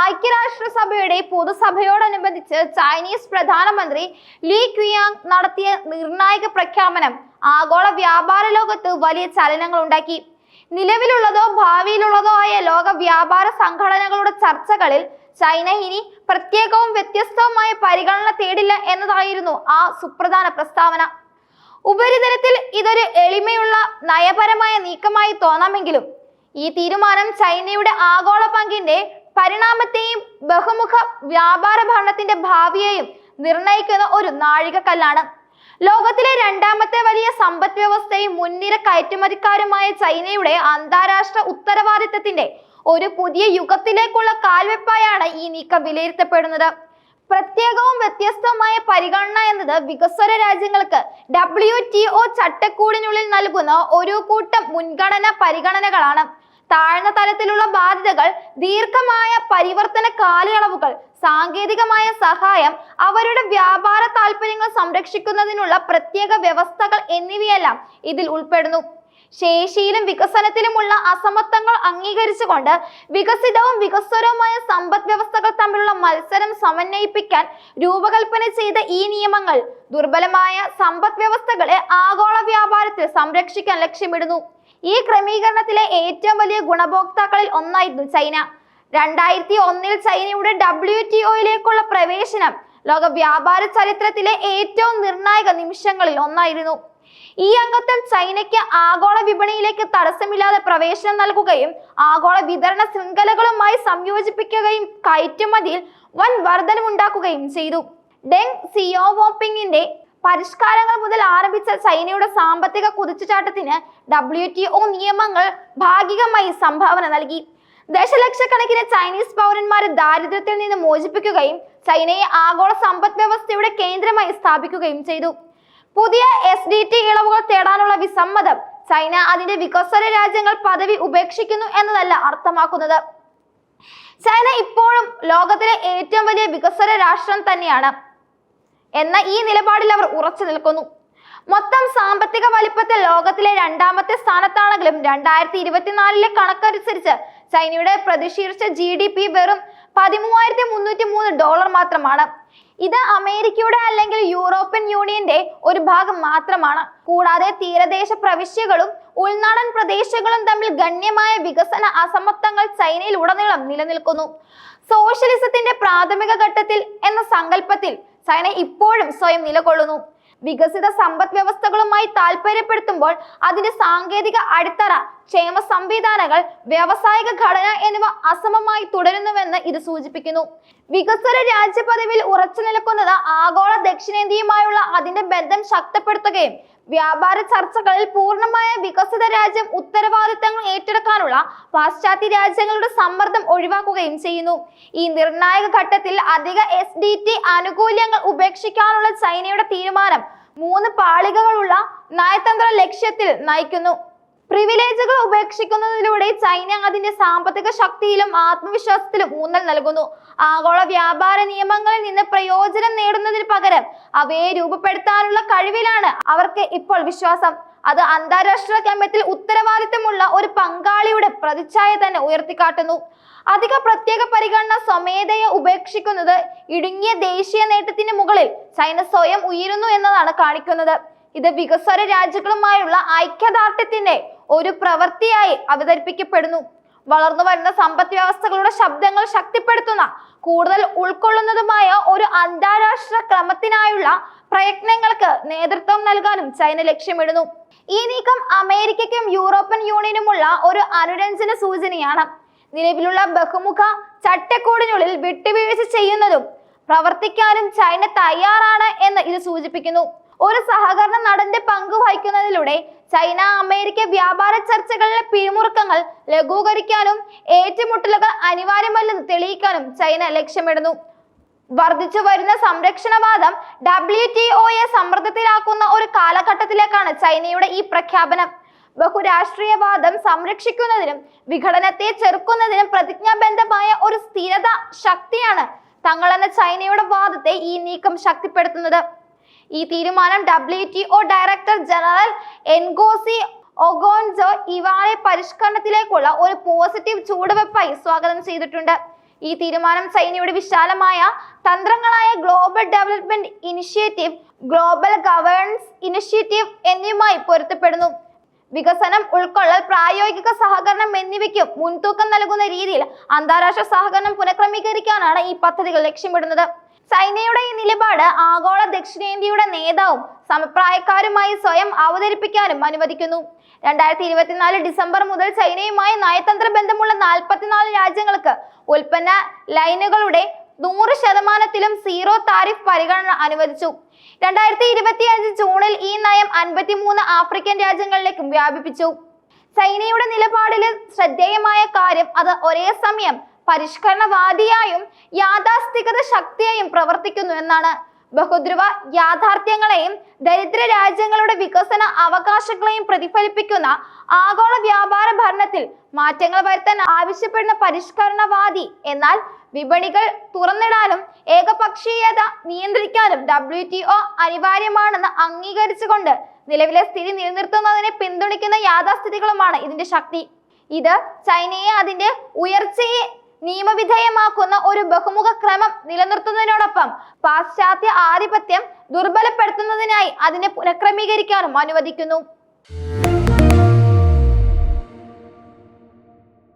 ഐക്യരാഷ്ട്രസഭയുടെ പൊതുസഭയോടനുബന്ധിച്ച് ചൈനീസ് പ്രധാനമന്ത്രി Lee Qiang നടത്തിയ നിർണായക പ്രഖ്യാപനം ആഗോള വ്യാപാര ലോകത്ത് വലിയ ചലനങ്ങൾ ഉണ്ടാക്കി. നിലവിലുള്ളതോ ഭാവിയിലുള്ളതോ ആയ ലോക വ്യാപാര സംഘടനകളുടെ ചർച്ചകളിൽ ചൈന ഇനി പ്രത്യേകവും വ്യത്യസ്തവുമായ പരിഗണന തേടില്ല എന്നതായിരുന്നു ആ സുപ്രധാന പ്രസ്താവന. ഉപരിതലത്തിൽ ഇതൊരു എളിമയുള്ള നയപരമായ നീക്കമായി തോന്നാമെങ്കിലും ഈ തീരുമാനം ചൈനയുടെ ആഗോള പങ്കിന്റെ പരിണാമത്തെയും ബഹുമുഖ വ്യാപാര ഭരണത്തിന്റെ ഭാവിയെയും നിർണയിക്കുന്ന ഒരു നാഴികക്കല്ലാണ്. ലോകത്തിലെ രണ്ടാമത്തെ വലിയ സമ്പദ് വ്യവസ്ഥയും മുൻനിര കയറ്റുമതിക്കാരുമായ ചൈനയുടെ അന്താരാഷ്ട്ര ഉത്തരവാദിത്തത്തിന്റെ ഒരു പുതിയ യുഗത്തിലേക്കുള്ള കാൽവെപ്പായാണ് ഈ നീക്കം വിലയിരുത്തപ്പെടുന്നത്. പ്രത്യേകവും വ്യത്യസ്തവുമായ പരിഗണന എന്നത് വികസ്വര രാജ്യങ്ങൾക്ക് WTO ചട്ടക്കൂടിനുള്ളിൽ നൽകുന്ന ഒരു കൂട്ടം മുൻഗണന പരിഗണനകളാണ്. താഴ്ന്ന തലത്തിലുള്ള ബാധ്യതകൾ, ദീർഘമായ പരിവർത്തന കാലയളവുകൾ, സാങ്കേതികമായ സഹായം, അവരുടെ വ്യാപാര താൽപര്യങ്ങൾ സംരക്ഷിക്കുന്നതിനുള്ള പ്രത്യേക വ്യവസ്ഥകൾ എന്നിവയെല്ലാം ഇതിൽ ഉൾപ്പെടുന്നു. ശേഷിയിലും വികസനത്തിലുമുള്ള അസമത്വങ്ങൾ അംഗീകരിച്ചുകൊണ്ട് വികസിതവും വികസ്വരവുമായ സമ്പദ് വ്യവസ്ഥകൾ തമ്മിലുള്ള മത്സരം സമന്വയിപ്പിക്കാൻ രൂപകൽപ്പന ചെയ്ത ഈ നിയമങ്ങൾ ദുർബലമായ സമ്പദ് വ്യവസ്ഥകളെ ആഗോള വ്യാപാരത്തിൽ സംരക്ഷിക്കാൻ ലക്ഷ്യമിടുന്നു. ഈ ക്രമീകരണത്തിലെ ഏറ്റവും വലിയ ഗുണഭോക്താക്കളിൽ ഒന്നായിരുന്നു ചൈന. 2001 ചൈനയുടെ WTOയിലേക്കുള്ള പ്രവേശനം ലോക വ്യാപാര ചരിത്രത്തിലെ ഏറ്റവും നിർണായക നിമിഷങ്ങളിൽ ഒന്നായിരുന്നു. ഈ അംഗത്വം ചൈനയ്ക്ക് ആഗോള വിപണിയിലേക്ക് തടസ്സമില്ലാതെ പ്രവേശനം നൽകുകയും ആഗോള വിതരണ ശൃംഖലകളുമായി സംയോജിപ്പിക്കുകയും കയറ്റുമതിയിൽ വൻ വർധനവുണ്ടാക്കുകയും ചെയ്തു. ഡെങ് സിയോവോപിങ്ങിന്റെ പരിഷ്കാരങ്ങൾ മുതൽ ആരംഭിച്ച ചൈനയുടെ സാമ്പത്തിക കുതിച്ചുചാട്ടത്തിന് WTO നിയമങ്ങൾ ഭാഗികമായി സംഭാവന നൽകി. ദശലക്ഷക്കണക്കിന് ചൈനീസ് പൗരന്മാരെ ദാരിദ്ര്യത്തിൽ നിന്ന് മോചിപ്പിക്കുകയും ചൈനയെ ആഗോള സമ്പദ് വ്യവസ്ഥയുടെ കേന്ദ്രമായി സ്ഥാപിക്കുകയും ചെയ്തു. പുതിയ SDT ഇളവുകൾ തേടാനുള്ള വിസമ്മതം ചൈന അതിന്റെ വികസ്വര രാജ്യങ്ങൾ പദവി ഉപേക്ഷിക്കുന്നു എന്നതല്ല അർത്ഥമാക്കുന്നത്. ചൈന ഇപ്പോഴും ലോകത്തിലെ ഏറ്റവും വലിയ വികസ്വര രാഷ്ട്രം തന്നെയാണ് എന്ന ഈ നിലപാടിൽ അവർ ഉറച്ചു നിൽക്കുന്നു. മൊത്തം സാമ്പത്തിക വലിപ്പത്തിൽ ലോകത്തിലെ രണ്ടാമത്തെ സ്ഥാനത്താണെങ്കിലും 2024 കണക്കനുസരിച്ച് ചൈനയുടെ പ്രതിശീർഷ GDP വെറും $13,303 മാത്രമാണ്. ഇത് അമേരിക്കയുടെ അല്ലെങ്കിൽ യൂറോപ്യൻ യൂണിയന്റെ ഒരു ഭാഗം മാത്രമാണ്. കൂടാതെ തീരദേശ പ്രവിശ്യകളും ഉൾനാടൻ പ്രദേശങ്ങളും തമ്മിൽ ഗണ്യമായ വികസന അസമത്വങ്ങൾ ചൈനയിൽ ഉടനീളം നിലനിൽക്കുന്നു. സോഷ്യലിസത്തിന്റെ പ്രാഥമിക ഘട്ടത്തിൽ എന്ന സങ്കല്പത്തിൽ ചൈന ഇപ്പോഴും സ്വയം നിലകൊള്ളുന്നു. വികസിത സമ്പദ് വ്യവസ്ഥകളുമായി താല്പര്യപ്പെടുത്തുമ്പോൾ അതിന്റെ സാങ്കേതിക അടിത്തറ, ക്ഷേമ സംവിധാനങ്ങൾ, വ്യാവസായിക ഘടന എന്നിവ അസമമായി തുടരുന്നുവെന്ന് ഇത് സൂചിപ്പിക്കുന്നു. വികസ്വര രാജ്യ പദവിയിൽ ഉറച്ചു നിൽക്കുന്നത് ആഗോള ദക്ഷിണേന്ത്യയുമായുള്ള അതിന്റെ ബന്ധം ശക്തിപ്പെടുത്തുകയും വ്യാപാര ചർച്ചകളിൽ പൂർണ്ണമായ വികസിത രാജ്യം ഉത്തരവാദിത്തങ്ങൾ ഏറ്റെടുക്കാനുള്ള പാശ്ചാത്യ രാജ്യങ്ങളുടെ സമ്മർദ്ദം ഒഴിവാക്കുകയും ചെയ്യുന്നു. ഈ നിർണായക ഘട്ടത്തിൽ അധിക SDT ആനുകൂല്യങ്ങൾ ഉപേക്ഷിക്കാനുള്ള ചൈനയുടെ തീരുമാനം 3 പാളികകളുള്ള നയതന്ത്ര ലക്ഷ്യത്തിൽ നയിക്കുന്നു. പ്രിവിലേജുകൾ ഉപേക്ഷിക്കുന്നതിലൂടെ ചൈന അതിന്റെ സാമ്പത്തിക ശക്തിയിലും ആത്മവിശ്വാസത്തിലും ഊന്നൽ നൽകുന്നു. ആഗോള വ്യാപാര നിയമങ്ങളിൽ നിന്ന് പ്രയോജനം നേടുന്നതിന് പകരം അവയെ രൂപപ്പെടുത്താനുള്ള കഴിവിലാണ് അവർക്ക് ഇപ്പോൾ വിശ്വാസം. അത് അന്താരാഷ്ട്ര ക്രമത്തിൽ ഉത്തരവാദിത്തമുള്ള ഒരു പങ്കാളിയുടെ പ്രതിച്ഛായ തന്നെ ഉയർത്തിക്കാട്ടുന്നു. അധിക പ്രത്യേക പരിഗണന സ്വമേധയെ ഉപേക്ഷിക്കുന്നത് ഇടുങ്ങിയ ദേശീയ നേട്ടത്തിന് മുകളിൽ ചൈന സ്വയം ഉയരുന്നു എന്നതാണ് കാണിക്കുന്നത്. ഇത് വികസ്വര രാജ്യങ്ങളുമായുള്ള ഐക്യദാർഢ്യത്തിന്റെ ഒരു പ്രവൃത്തിയായി അവതരിപ്പിക്കപ്പെടുന്നു. വളർന്നു വരുന്ന സമ്പദ് വ്യവസ്ഥകളുടെ ശബ്ദങ്ങൾ ശക്തിപ്പെടുത്തുന്ന കൂടുതൽ ഉൾക്കൊള്ളുന്നതുമായ ഒരു അന്താരാഷ്ട്ര ക്രമത്തിനായുള്ള പ്രയത്നങ്ങൾക്ക് നേതൃത്വം നൽകാനും ചൈന ലക്ഷ്യമിടുന്നു. ഈ നീക്കം അമേരിക്കയ്ക്കും യൂറോപ്യൻ യൂണിയനുമുള്ള ഒരു അനുരഞ്ജന സൂചനയാണ്. നിലവിലുള്ള ബഹുമുഖ ചട്ടക്കൂടിനുള്ളിൽ വിട്ടുവീഴ്ച ചെയ്യുന്നതും പ്രവർത്തിക്കാനും ചൈന തയ്യാറാണ് എന്ന് ഇത് സൂചിപ്പിക്കുന്നു. ഒരു സഹകരണ നടന്റെ പങ്ക് വഹിക്കുന്നതിലൂടെ ചൈന അമേരിക്ക വ്യാപാര ചർച്ചകളിലെ പിരിമുറുക്കങ്ങൾ ലഘൂകരിക്കാനും ഏറ്റുമുട്ടലുകൾ അനിവാര്യമല്ലെന്ന് തെളിയിക്കാനും ചൈന ലക്ഷ്യമിടുന്നു. വർദ്ധിച്ചു വരുന്ന സംരക്ഷണവാദം WTOയെ സമ്മർദ്ദത്തിലാക്കുന്ന ഒരു കാലഘട്ടത്തിലേക്കാണ് ചൈനയുടെ ഈ പ്രഖ്യാപനം. ബഹുരാഷ്ട്രീയവാദം സംരക്ഷിക്കുന്നതിനും വിഘടനത്തെ ചെറുക്കുന്നതിനും പ്രതിജ്ഞാബദ്ധമായ ഒരു സ്ഥിരത ശക്തിയാണ് തങ്ങളെന്ന ചൈനയുടെ വാദത്തെ ഈ നീക്കം ശക്തിപ്പെടുത്തുന്നത്. ഈ തീരുമാനം WTO director general Ngozi Okonjo Iweala പരിഷ്കരണത്തിലേക്കുള്ള ഒരു പോസിറ്റീവ് ചുവടുവെപ്പായി സ്വാഗതം ചെയ്തിട്ടുണ്ട്. ഈ തീരുമാനം ചൈനയുടെ വിശാലമായ തന്ത്രങ്ങളായ global development initiative, global governance initiative എന്നിവയുമായി പൊരുത്തപ്പെടുന്നു. വികസനം, ഉൾക്കൊള്ളൽ, പ്രായോഗിക സഹകരണം എന്നിവയ്ക്ക് മുൻതൂക്കം നൽകുന്ന രീതിയിൽ അന്താരാഷ്ട്ര സഹകരണം പുനഃക്രമീകരിക്കാനാണ് ഈ പദ്ധതികൾ ലക്ഷ്യമിടുന്നത്. ചൈനയുടെ ഈ നിലപാട് ആഗോള ദക്ഷിണേന്ത്യയുടെ നേതാവും സമപ്രായക്കാരുമായി സ്വയം അവതരിപ്പിക്കാനും അനുവദിക്കുന്നു. 2024 ഡിസംബർ മുതൽ ചൈനയുമായി നയതന്ത്ര ബന്ധമുള്ള 44 രാജ്യങ്ങൾക്ക് ഉൽപ്പന്ന ലൈനുകളുടെ 100% സീറോ താരിഫ് പരിഗണന അനുവദിച്ചു. 2025 ജൂണിൽ ഈ നയം 53 ആഫ്രിക്കൻ രാജ്യങ്ങളിലേക്കും വ്യാപിപ്പിച്ചു. ചൈനയുടെ നിലപാടിൽ ശ്രദ്ധേയമായ കാര്യം അത് ഒരേ സമയം പരിഷ്കരണവാദിയായും യാഥാസ്ഥിതിക ശക്തിയായും പ്രവർത്തിക്കുന്നു എന്നാണ്. ബഹുധ്രുവ യാഥാർത്ഥ്യങ്ങളെയും ദരിദ്ര രാജ്യങ്ങളുടെ വികസന അവകാശങ്ങളെയും പ്രതിഫലിപ്പിക്കുന്ന ആഗോള വ്യാപാര ഭരണത്തിൽ മാറ്റങ്ങൾ വരുത്താൻ ആവശ്യപ്പെടുന്ന പരിഷ്കരണവാദി, എന്നാൽ വിപണികൾ തുറന്നിടാനും ഏകപക്ഷീയത നിയന്ത്രിക്കാനും WTO അനിവാര്യമാണെന്ന് അംഗീകരിച്ചുകൊണ്ട് നിലവിലെ സ്ഥിതി നിലനിർത്തുന്നതിനെ പിന്തുണയ്ക്കുന്ന യാഥാസ്ഥിതികളുമാണ് ഇതിന്റെ ശക്തി. ഇത് ചൈനയെ അതിന്റെ ഉയർച്ചയെ നിയമവിധേയമാക്കുന്ന ഒരു ബഹുമുഖ ക്രമം നിലനിർത്തുന്നതിനോടൊപ്പം പാശ്ചാത്യ ആധിപത്യം ദുർബലപ്പെടുത്തുന്നതിനായി അതിനെ പുനഃക്രമീകരിക്കാനും അനുവദിക്കുന്നു.